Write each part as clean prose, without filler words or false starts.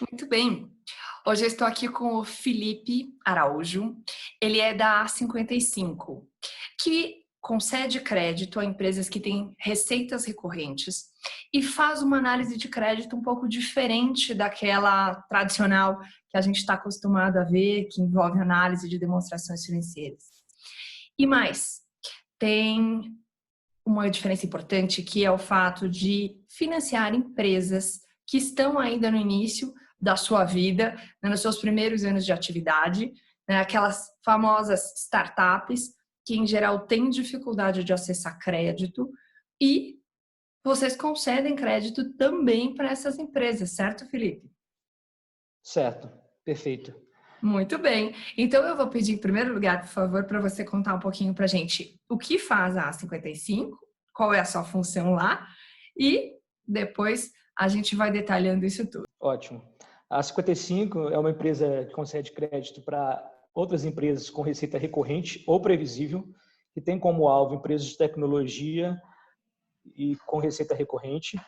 Muito bem. Hoje eu estou aqui com o Felipe Araújo. Ele é da A55, que concede crédito a empresas que têm receitas recorrentes e faz uma análise de crédito um pouco diferente daquela tradicional que a gente está acostumado a ver, que envolve análise de demonstrações financeiras. E mais, tem uma diferença importante que é o fato de financiar empresas que estão ainda no início da sua vida, né, nos seus primeiros anos de atividade, né, aquelas famosas startups que em geral têm dificuldade de acessar crédito e vocês concedem crédito também para essas empresas, certo, Felipe? Certo, perfeito. Muito bem. Então eu vou pedir em primeiro lugar, por favor, para você contar um pouquinho para a gente o que faz a A55, qual é a sua função lá e depois a gente vai detalhando isso tudo. Ótimo. A 55 é uma empresa que concede crédito para outras empresas com receita recorrente ou previsível, que tem como alvo empresas de tecnologia e com receita recorrente.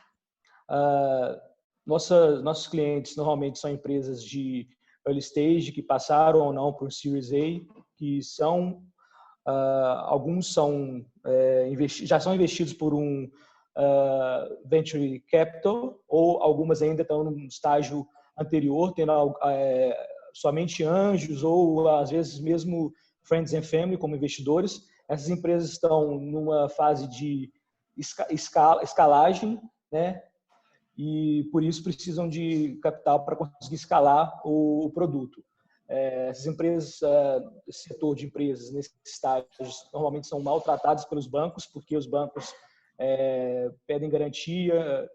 Nossos clientes normalmente são empresas de early stage que passaram ou não por Series A, que são alguns já são investidos por um venture capital, ou algumas ainda estão no estágio anterior, tendo somente anjos ou às vezes mesmo friends and family como investidores. Essas empresas estão numa fase de escalagem, né? E por isso precisam de capital para conseguir escalar o produto. Essas empresas, esse setor de empresas nesses estágios, normalmente são maltratadas pelos bancos, porque os bancos pedem garantia,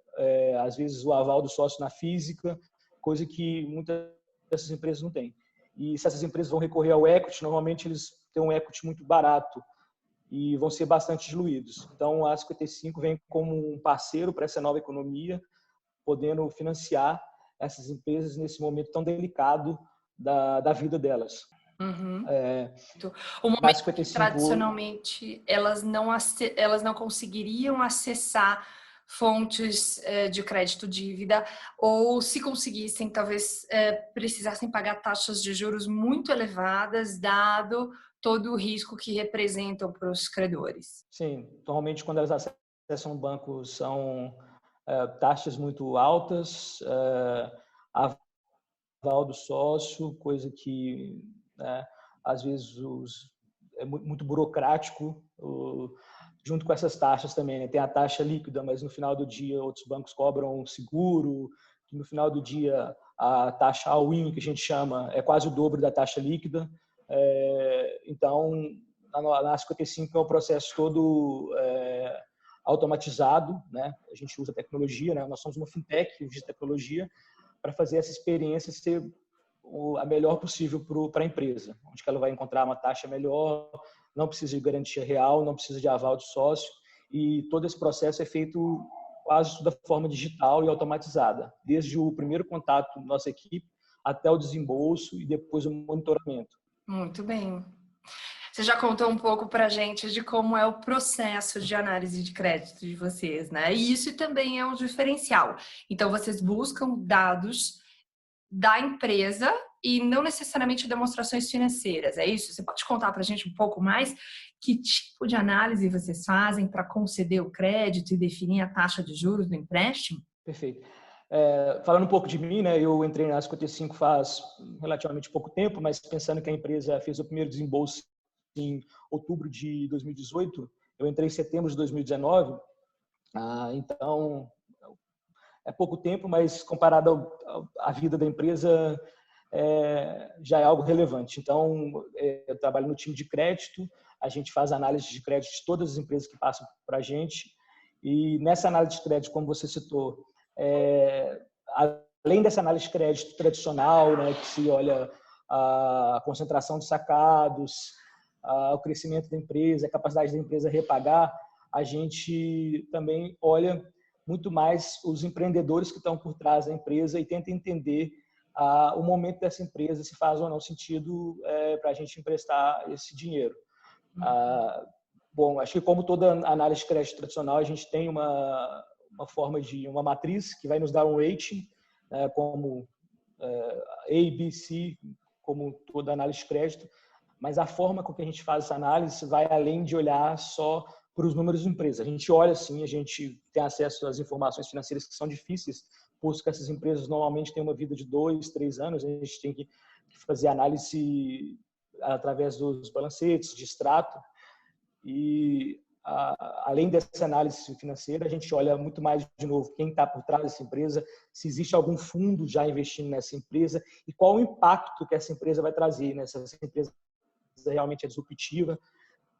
às vezes o aval do sócio na física, coisa que muitas dessas empresas não têm. E se essas empresas vão recorrer ao equity, normalmente eles têm um equity muito barato e vão ser bastante diluídos. Então, a 55 vem como um parceiro para essa nova economia, podendo financiar essas empresas nesse momento tão delicado da vida delas. Uhum. É, O na momento que 55, tradicionalmente elas não conseguiriam acessar fontes de crédito dívida, ou se conseguissem, talvez precisassem pagar taxas de juros muito elevadas, dado todo o risco que representam para os credores. sim, normalmente quando elas acessam o banco são taxas muito altas, aval do sócio, coisa que às vezes é muito burocrático, junto com essas taxas também, né? Tem a taxa líquida, mas no final do dia outros bancos cobram seguro, que no final do dia a taxa all-in, que a gente chama, é quase o dobro da taxa líquida. Então, na 55 é o processo todo automatizado, né? A gente usa tecnologia, né? Nós somos uma fintech de tecnologia para fazer essa experiência ser a melhor possível para a empresa, onde ela vai encontrar uma taxa melhor, não precisa de garantia real, não precisa de aval de sócio, e todo esse processo é feito quase da forma digital e automatizada, desde o primeiro contato da nossa equipe até o desembolso e depois o monitoramento. Muito bem. Você já contou um pouco para a gente de como é o processo de análise de crédito de vocês, né? E isso também é um diferencial. Então, vocês buscam dados da empresa e não necessariamente demonstrações financeiras, é isso? Você pode contar para a gente um pouco mais que tipo de análise vocês fazem para conceder o crédito e definir a taxa de juros do empréstimo? Perfeito. Falando um pouco de mim, né, eu entrei na 55 faz relativamente pouco tempo, mas pensando que a empresa fez o primeiro desembolso em outubro de 2018, eu entrei em setembro de 2019, então é pouco tempo, mas comparado à vida da empresa, já é algo relevante. Então, eu trabalho no time de crédito, a gente faz análise de crédito de todas as empresas que passam para a gente, e nessa análise de crédito, como você citou, além dessa análise de crédito tradicional, né, que se olha a concentração de sacados, o crescimento da empresa, a capacidade da empresa repagar, a gente também olha muito mais os empreendedores que estão por trás da empresa e tenta entender o momento dessa empresa, se faz ou não sentido para a gente emprestar esse dinheiro. Bom, acho que como toda análise de crédito tradicional, a gente tem uma forma de uma matriz que vai nos dar um rating, como A, B, C, como toda análise de crédito, mas a forma com que a gente faz essa análise vai além de olhar só para os números de empresa. A gente olha sim, a gente tem acesso às informações financeiras que são difíceis, posto que essas empresas normalmente têm uma vida de 2, 3 anos, a gente tem que fazer análise através dos balancetes, de extrato, e além dessa análise financeira, a gente olha muito mais, de novo, quem está por trás dessa empresa, se existe algum fundo já investindo nessa empresa e qual o impacto que essa empresa vai trazer, né? Se essa empresa realmente é disruptiva,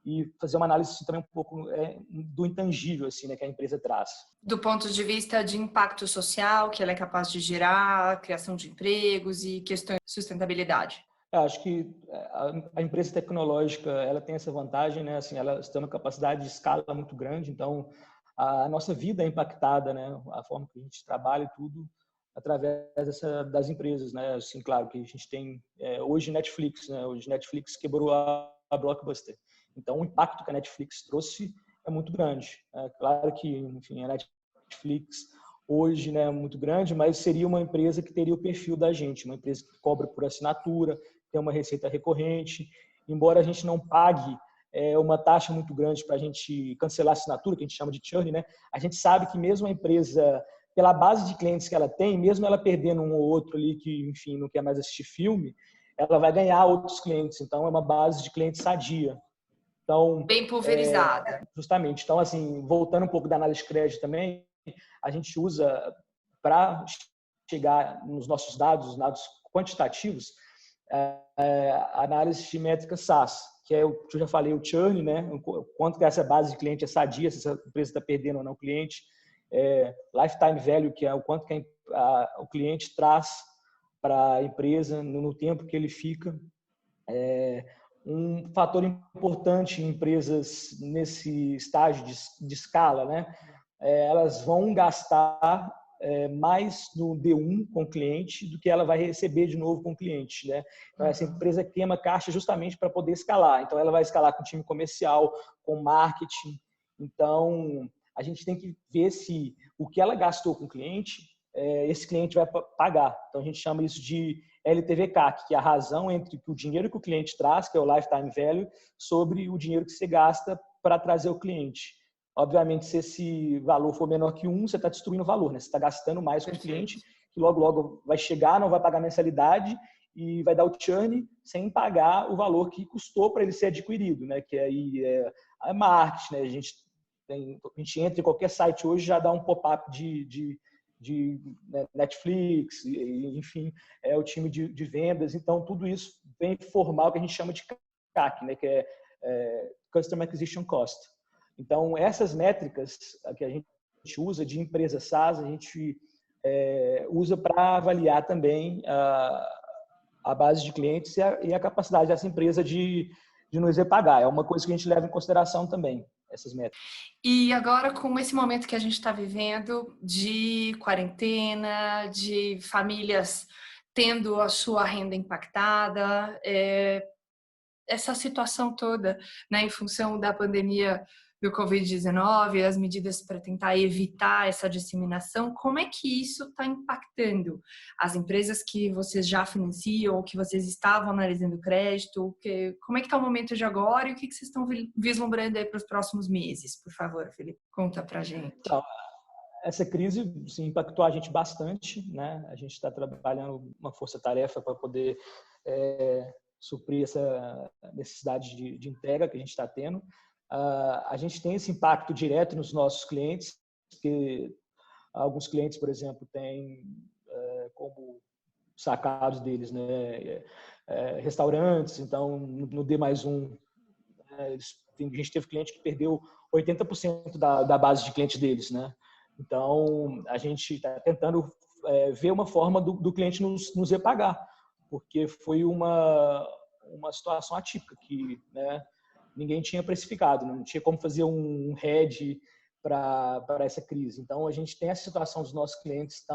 e fazer uma análise também um pouco do intangível assim, né, que a empresa traz. Do ponto de vista de impacto social que ela é capaz de gerar, criação de empregos e questões de sustentabilidade. Eu acho que a empresa tecnológica ela tem essa vantagem, né? Assim, ela está uma capacidade de escala muito grande, então a nossa vida é impactada, né? A forma que a gente trabalha e tudo através das empresas, né? Assim, claro que a gente tem hoje Netflix, né? Hoje Netflix quebrou a Blockbuster, então o impacto que a Netflix trouxe é muito grande. É claro que, enfim, a Netflix hoje, né, é muito grande, mas seria uma empresa que teria o perfil da gente, uma empresa que cobra por assinatura, tem uma receita recorrente, embora a gente não pague uma taxa muito grande para a gente cancelar a assinatura, que a gente chama de churn, né? A gente sabe que mesmo a empresa, pela base de clientes que ela tem, mesmo ela perdendo um ou outro ali que, enfim, não quer mais assistir filme, ela vai ganhar outros clientes. Então, é uma base de clientes sadia. Então, bem pulverizada. Justamente. Então, assim, voltando um pouco da análise de crédito também, a gente usa para chegar nos nossos dados quantitativos, a análise de métricas SaaS, que é o que eu já falei, o churn, né? O quanto que essa base de cliente é sadia, se essa empresa está perdendo ou não o cliente, lifetime value, que é o quanto que o cliente traz para a empresa no tempo que ele fica. Um fator importante em empresas nesse estágio de escala, né? Elas vão gastar mais no D1 com o cliente do que ela vai receber de novo com o cliente, né? Então, essa empresa queima caixa justamente para poder escalar. Então, ela vai escalar com time comercial, com marketing. Então, a gente tem que ver se o que ela gastou com o cliente, esse cliente vai pagar. Então, a gente chama isso de LTV/CAC, que é a razão entre o dinheiro que o cliente traz, que é o lifetime value, sobre o dinheiro que você gasta para trazer o cliente. Obviamente, se esse valor for menor que 1, você está destruindo o valor, né? Você está gastando mais com o cliente, que logo vai chegar, não vai pagar mensalidade e vai dar o churn sem pagar o valor que custou para ele ser adquirido, né? Que aí é marketing, né? A gente entra em qualquer site hoje, já dá um pop-up de Netflix, enfim, o time de vendas. Então, tudo isso vem formar o que a gente chama de CAC, né? Que é Customer Acquisition Cost. Então, essas métricas que a gente usa de empresa SaaS, a gente usa para avaliar também a base de clientes e a capacidade dessa empresa de nos pagar. É uma coisa que a gente leva em consideração também, essas métricas. E agora, com esse momento que a gente está vivendo de quarentena, de famílias tendo a sua renda impactada, essa situação toda, né, em função da pandemia do Covid-19, as medidas para tentar evitar essa disseminação, como é que isso está impactando as empresas que vocês já financiam ou que vocês estavam analisando crédito? Como é que está o momento de agora e o que vocês estão vislumbrando aí para os próximos meses? Por favor, Felipe, conta para a gente. Então, essa crise sim, impactou a gente bastante, né? A gente está trabalhando uma força-tarefa para poder suprir essa necessidade de entrega que a gente está tendo. A gente tem esse impacto direto nos nossos clientes, porque alguns clientes, por exemplo, têm como sacados deles, né, restaurantes. Então, no D+1, a gente teve cliente que perdeu 80% da base de clientes deles, né? Então, a gente está tentando ver uma forma do cliente nos repagar, porque foi uma situação atípica que, né, ninguém tinha precificado, não tinha como fazer um hedge para essa crise. Então, a gente tem essa situação dos nossos clientes,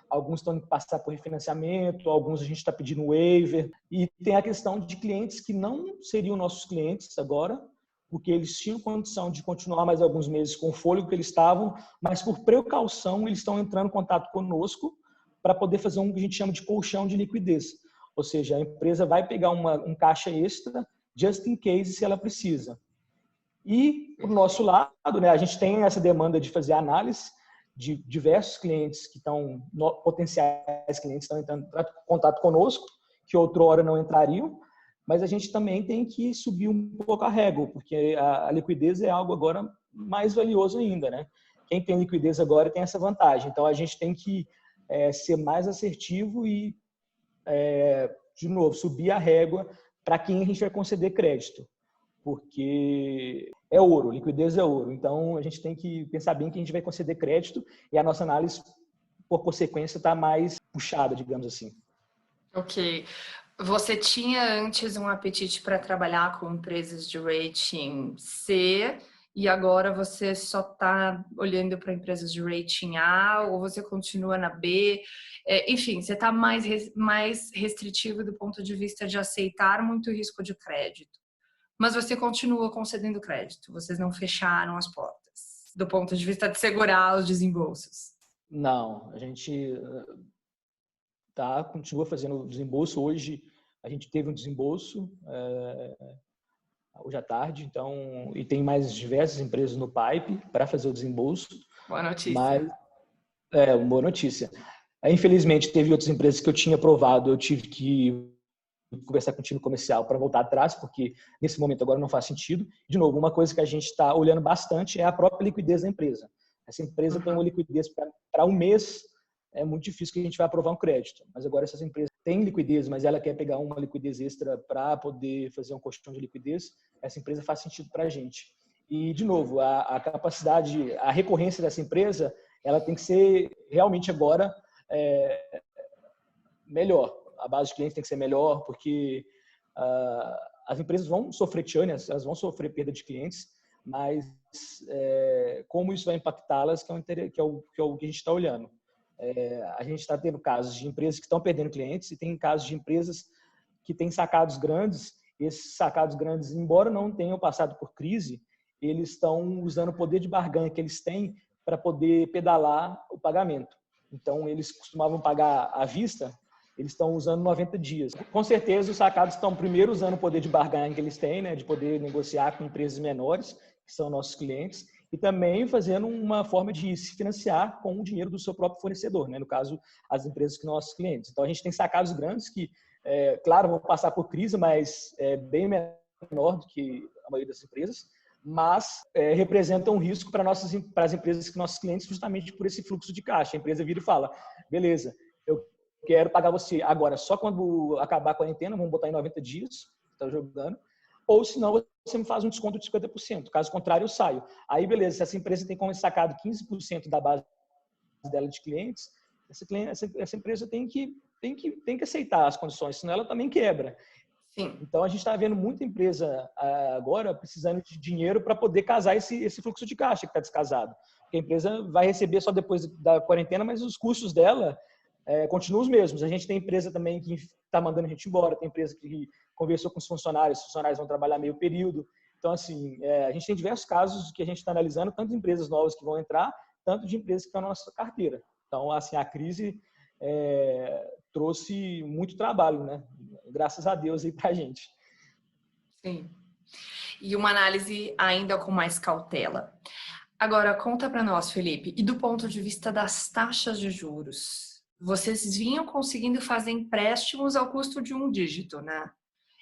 alguns estão indo passar por refinanciamento, alguns a gente está pedindo waiver, e tem a questão de clientes que não seriam nossos clientes agora, porque eles tinham condição de continuar mais alguns meses com o fôlego que eles estavam, mas por precaução eles estão entrando em contato conosco para poder fazer um que a gente chama de colchão de liquidez. Ou seja, a empresa vai pegar um caixa extra, just in case, se ela precisa. E, por nosso lado, né, a gente tem essa demanda de fazer análise de diversos clientes que estão, potenciais clientes estão entrando em contato conosco, que outrora não entrariam, mas a gente também tem que subir um pouco a régua, porque a liquidez é algo agora mais valioso ainda, né? Quem tem liquidez agora tem essa vantagem. Então, a gente tem que ser mais assertivo e, de novo, subir a régua para quem a gente vai conceder crédito, porque é ouro, liquidez é ouro. Então, a gente tem que pensar bem que a gente vai conceder crédito e a nossa análise, por consequência, está mais puxada, digamos assim. Ok. Você tinha antes um apetite para trabalhar com empresas de rating C e agora você só está olhando para empresas de rating A ou você continua na B? Enfim, você está mais restritivo do ponto de vista de aceitar muito risco de crédito. Mas você continua concedendo crédito, vocês não fecharam as portas, do ponto de vista de segurar os desembolsos. Não, a gente continua fazendo o desembolso. Hoje a gente teve um desembolso hoje à tarde, então, e tem mais diversas empresas no pipe para fazer o desembolso. Boa notícia. Mas uma boa notícia. Infelizmente, teve outras empresas que eu tinha aprovado, eu tive que conversar com o time comercial para voltar atrás, porque nesse momento agora não faz sentido. De novo, uma coisa que a gente está olhando bastante é a própria liquidez da empresa. Essa empresa tem uma liquidez para um mês, é muito difícil que a gente vai aprovar um crédito. Mas agora essas empresas têm liquidez, mas ela quer pegar uma liquidez extra para poder fazer um colchão de liquidez, essa empresa faz sentido para a gente. E, de novo, a capacidade, a recorrência dessa empresa, ela tem que ser realmente agora melhor. A base de clientes tem que ser melhor, porque as empresas vão sofrer churn, elas vão sofrer perda de clientes, mas como isso vai impactá-las, que é o que a gente está olhando. A gente está tendo casos de empresas que estão perdendo clientes e tem casos de empresas que têm sacados grandes. Esses sacados grandes, embora não tenham passado por crise, eles estão usando o poder de barganha que eles têm para poder pedalar o pagamento. Então, eles costumavam pagar à vista, eles estão usando 90 dias. Com certeza, os sacados estão primeiro usando o poder de barganha que eles têm, né, de poder negociar com empresas menores, que são nossos clientes, e também fazendo uma forma de se financiar com o dinheiro do seu próprio fornecedor, né, no caso, as empresas que são nossos clientes. Então, a gente tem sacados grandes que, claro, vão passar por crise, mas é bem menor do que a maioria das empresas, mas representam um risco para as empresas que nossos clientes, justamente por esse fluxo de caixa. A empresa vira e fala, beleza, eu quero pagar você agora só quando acabar a quarentena, vamos botar em 90 dias, está jogando, ou senão você me faz um desconto de 50%, caso contrário eu saio. Aí beleza, se essa empresa tem como sacado 15% da base dela de clientes, essa empresa tem que aceitar as condições, senão ela também quebra. Sim. Então, a gente está vendo muita empresa agora precisando de dinheiro para poder casar esse fluxo de caixa que está descasado. Porque a empresa vai receber só depois da quarentena, mas os custos dela continuam os mesmos. A gente tem empresa também que está mandando a gente embora, tem empresa que conversou com os funcionários vão trabalhar meio período. Então, assim, a gente tem diversos casos que a gente está analisando, tanto de empresas novas que vão entrar, tanto de empresas que estão na nossa carteira. Então, assim, a crise trouxe muito trabalho, né? Graças a Deus aí pra gente. Sim. E uma análise ainda com mais cautela. Agora, conta para nós, Felipe, e do ponto de vista das taxas de juros, vocês vinham conseguindo fazer empréstimos ao custo de um dígito, né?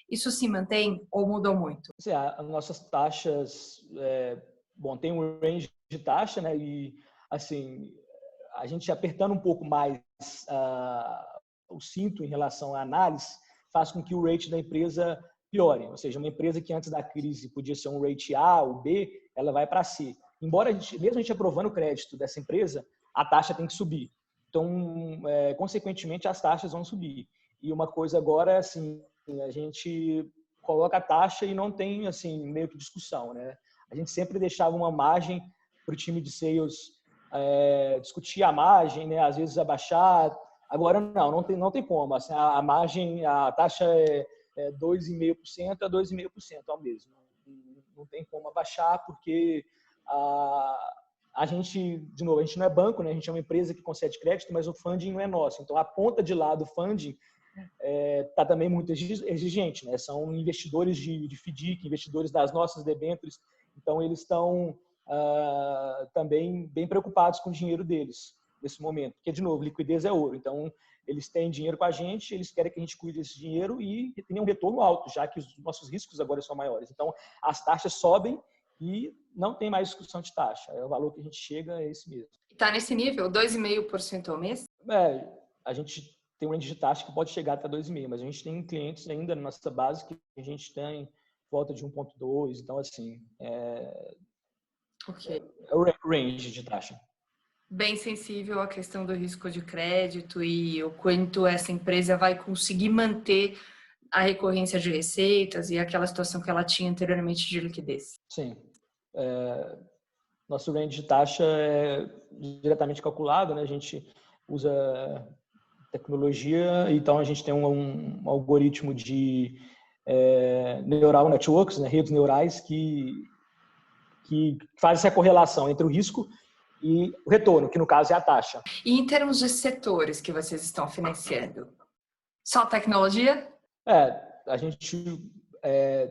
Isso se mantém ou mudou muito? As nossas taxas, tem um range de taxa, né? E, assim, a gente apertando um pouco mais o cinto em relação à análise faz com que o rate da empresa piore. Ou seja, uma empresa que antes da crise podia ser um rate A ou B, ela vai para C. Embora mesmo a gente aprovando o crédito dessa empresa, a taxa tem que subir. Então, consequentemente, as taxas vão subir. E uma coisa agora, assim, a gente coloca a taxa e não tem, assim, meio que discussão, né? A gente sempre deixava uma margem para o time de sales discutir a margem, né? Às vezes abaixar. Agora não tem como. Assim, a margem, a taxa é 2,5% a 2,5% ao mesmo. Não tem como abaixar porque a gente, de novo, a gente não é banco, né? A gente é uma empresa que concede crédito, mas o funding não é nosso. Então, a ponta de lá do funding está também muito exigente, né? São investidores de FDIC, investidores das nossas debêntures, então eles estão também bem preocupados com o dinheiro deles nesse momento, porque, de novo, liquidez é ouro. Então, eles têm dinheiro com a gente, eles querem que a gente cuide desse dinheiro e tenha um retorno alto, já que os nossos riscos agora são maiores. Então, as taxas sobem e não tem mais discussão de taxa. O valor que a gente chega é esse mesmo. Está nesse nível, 2,5% ao mês? A gente tem um range de taxa que pode chegar até 2,5%, mas a gente tem clientes ainda na nossa base que a gente tem volta de 1,2%. Então, assim, Ok. é o range de taxa. Bem sensível à questão do risco de crédito e o quanto essa empresa vai conseguir manter a recorrência de receitas e aquela situação que ela tinha anteriormente de liquidez. Sim. Nosso range de taxa é diretamente calculado, né? A gente usa tecnologia, então a gente tem um algoritmo de neural networks, né? Redes neurais que faz essa correlação entre o risco e o retorno, que no caso é a taxa. E em termos de setores que vocês estão financiando? Só tecnologia? A gente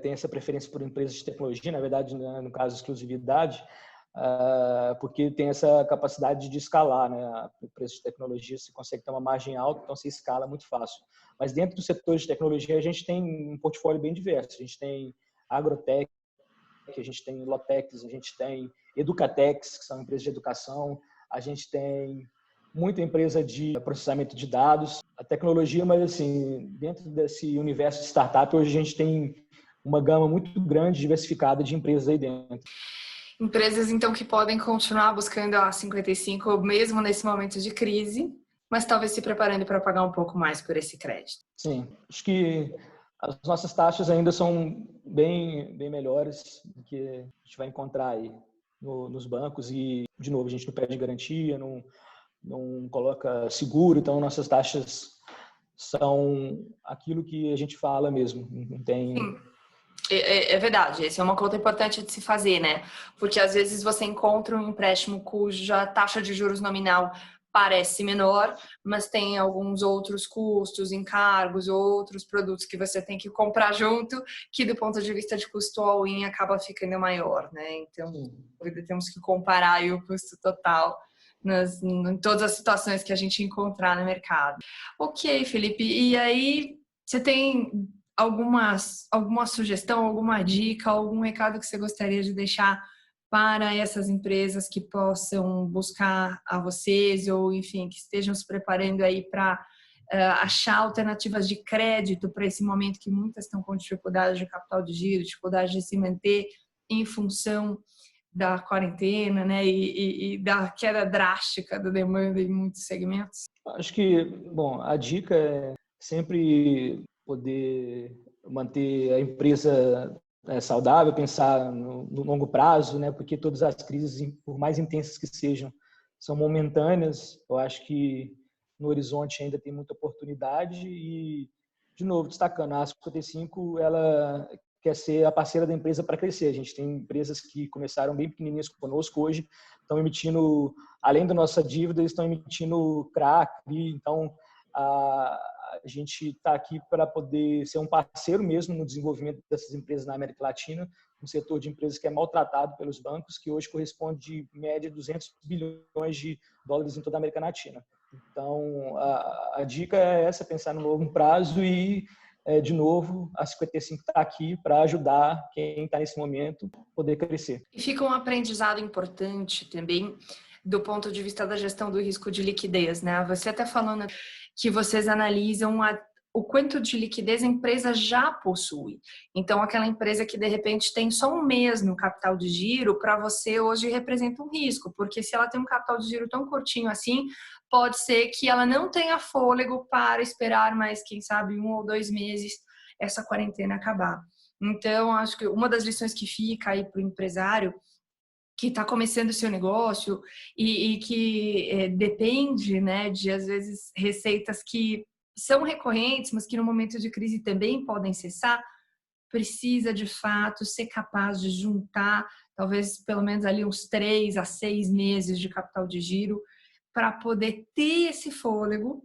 tem essa preferência por empresas de tecnologia, na verdade, né, no caso, exclusividade, porque tem essa capacidade de escalar, né? A empresa de tecnologia você consegue ter uma margem alta, então você escala muito fácil. Mas dentro dos setores de tecnologia a gente tem um portfólio bem diverso. A gente tem agrotech, a gente tem lotex, a gente tem educatex, que são empresas de educação, a gente tem muita empresa de processamento de dados, a tecnologia, mas assim, dentro desse universo de startup, hoje a gente tem uma gama muito grande, diversificada de empresas aí dentro. Empresas, então, que podem continuar buscando a 55, mesmo nesse momento de crise, mas talvez se preparando para pagar um pouco mais por esse crédito. Sim, acho que as nossas taxas ainda são bem melhores do que a gente vai encontrar aí nos bancos e, de novo, a gente não pede garantia, não coloca seguro, então nossas taxas são aquilo que a gente fala mesmo, não tem... Sim. É verdade, essa é uma conta importante de se fazer, né? Porque às vezes você encontra um empréstimo cuja taxa de juros nominal parece menor, mas tem alguns outros custos, encargos, outros produtos que você tem que comprar junto, que do ponto de vista de custo all-in acaba ficando maior, né? Então, temos que comparar aí o custo total em todas as situações que a gente encontrar no mercado. Ok, Felipe, e aí você tem alguma sugestão, alguma dica, algum recado que você gostaria de deixar para essas empresas que possam buscar a vocês ou, enfim, que estejam se preparando aí para achar alternativas de crédito para esse momento que muitas estão com dificuldade de capital de giro, dificuldade de se manter em função da quarentena, né, e da queda drástica da demanda em muitos segmentos? Acho que, bom, a dica é sempre poder manter a empresa saudável, pensar no longo prazo, né? Porque todas as crises, por mais intensas que sejam, são momentâneas. Eu acho que no horizonte ainda tem muita oportunidade e, de novo, destacando, a 55, ela quer ser a parceira da empresa para crescer. A gente tem empresas que começaram bem pequenininhas conosco hoje, estão emitindo, além da nossa dívida, eles estão emitindo CRA, CRI, então a gente está aqui para poder ser um parceiro mesmo no desenvolvimento dessas empresas na América Latina, um setor de empresas que é maltratado pelos bancos, que hoje corresponde de média 200 bilhões de dólares em toda a América Latina. Então, a dica é essa, pensar no longo prazo e, de novo, a 55 está aqui para ajudar quem está nesse momento a poder crescer. E fica um aprendizado importante também do ponto de vista da gestão do risco de liquidez, né? Você até falando que vocês analisam o quanto de liquidez a empresa já possui. Então, aquela empresa que de repente tem só um mês no capital de giro, para você hoje representa um risco, porque se ela tem um capital de giro tão curtinho assim, pode ser que ela não tenha fôlego para esperar mais, quem sabe, 1 ou 2 meses essa quarentena acabar. Então, acho que uma das lições que fica aí para o empresário que está começando o seu negócio e que depende, né, de, às vezes, receitas que são recorrentes, mas que no momento de crise também podem cessar, precisa, de fato, ser capaz de juntar talvez pelo menos ali uns 3 a 6 meses de capital de giro, para poder ter esse fôlego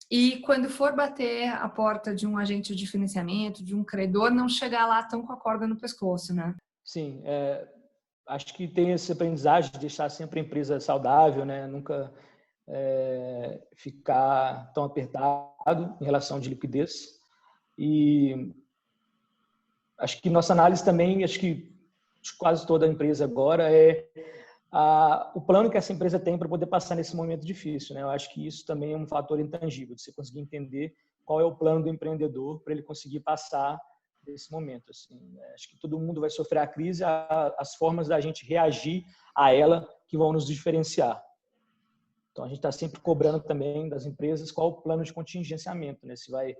e quando for bater a porta de um agente de financiamento, de um credor, não chegar lá tão com a corda no pescoço, né? Sim, acho que tem esse aprendizagem de deixar sempre a empresa saudável, né? Nunca ficar tão apertado em relação de liquidez. E acho que nossa análise também, acho que de quase toda a empresa agora o plano que essa empresa tem para poder passar nesse momento difícil, né? Eu acho que isso também é um fator intangível, de você conseguir entender qual é o plano do empreendedor para ele conseguir passar desse momento. Assim, né? Acho que todo mundo vai sofrer a crise, as formas da gente reagir a ela que vão nos diferenciar. Então, a gente está sempre cobrando também das empresas qual o plano de contingenciamento, né? Se vai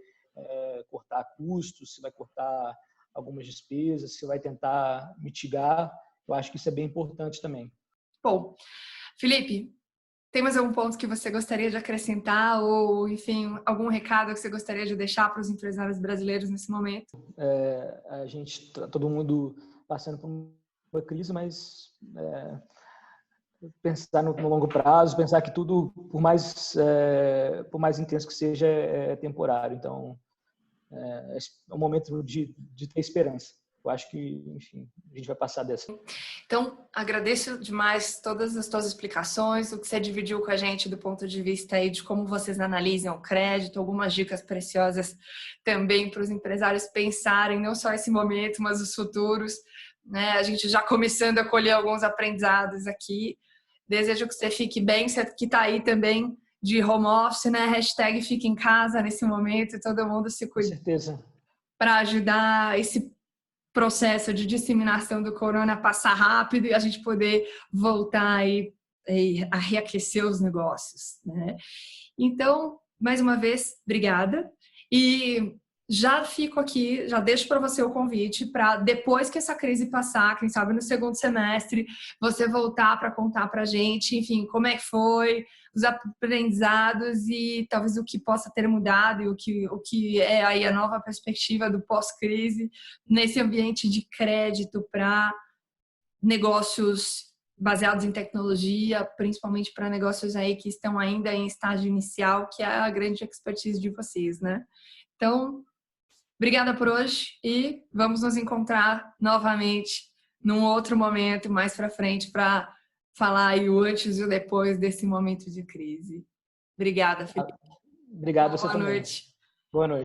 cortar custos, se vai cortar algumas despesas, se vai tentar mitigar. Eu acho que isso é bem importante também. Bom, Felipe, tem mais algum ponto que você gostaria de acrescentar ou, enfim, algum recado que você gostaria de deixar para os empresários brasileiros nesse momento? A gente, todo mundo passando por uma crise, mas pensar no longo prazo, pensar que tudo, por mais intenso que seja, é temporário. Então, é um momento de ter esperança. Eu acho que, enfim, a gente vai passar dessa. Então, agradeço demais todas as tuas explicações, o que você dividiu com a gente do ponto de vista aí de como vocês analisam o crédito, algumas dicas preciosas também para os empresários pensarem não só esse momento, mas os futuros, né? A gente já começando a colher alguns aprendizados aqui. Desejo que você fique bem, você que está aí também de home office, né? Hashtag fica em casa nesse momento, todo mundo se cuida. Com certeza. Para ajudar esse processo de disseminação do corona passar rápido e a gente poder voltar aí a reaquecer os negócios, né? Então, mais uma vez, obrigada. E já fico aqui, já deixo para você o convite para depois que essa crise passar, quem sabe no segundo semestre, você voltar para contar para a gente, enfim, como é que foi, os aprendizados e talvez o que possa ter mudado e o que é aí a nova perspectiva do pós-crise nesse ambiente de crédito para negócios baseados em tecnologia, principalmente para negócios aí que estão ainda em estágio inicial, que é a grande expertise de vocês, né? Então, obrigada por hoje e vamos nos encontrar novamente num outro momento mais para frente para falar aí o antes e o depois desse momento de crise. Obrigada, Felipe. Obrigado, você Boa também. noite. Boa noite.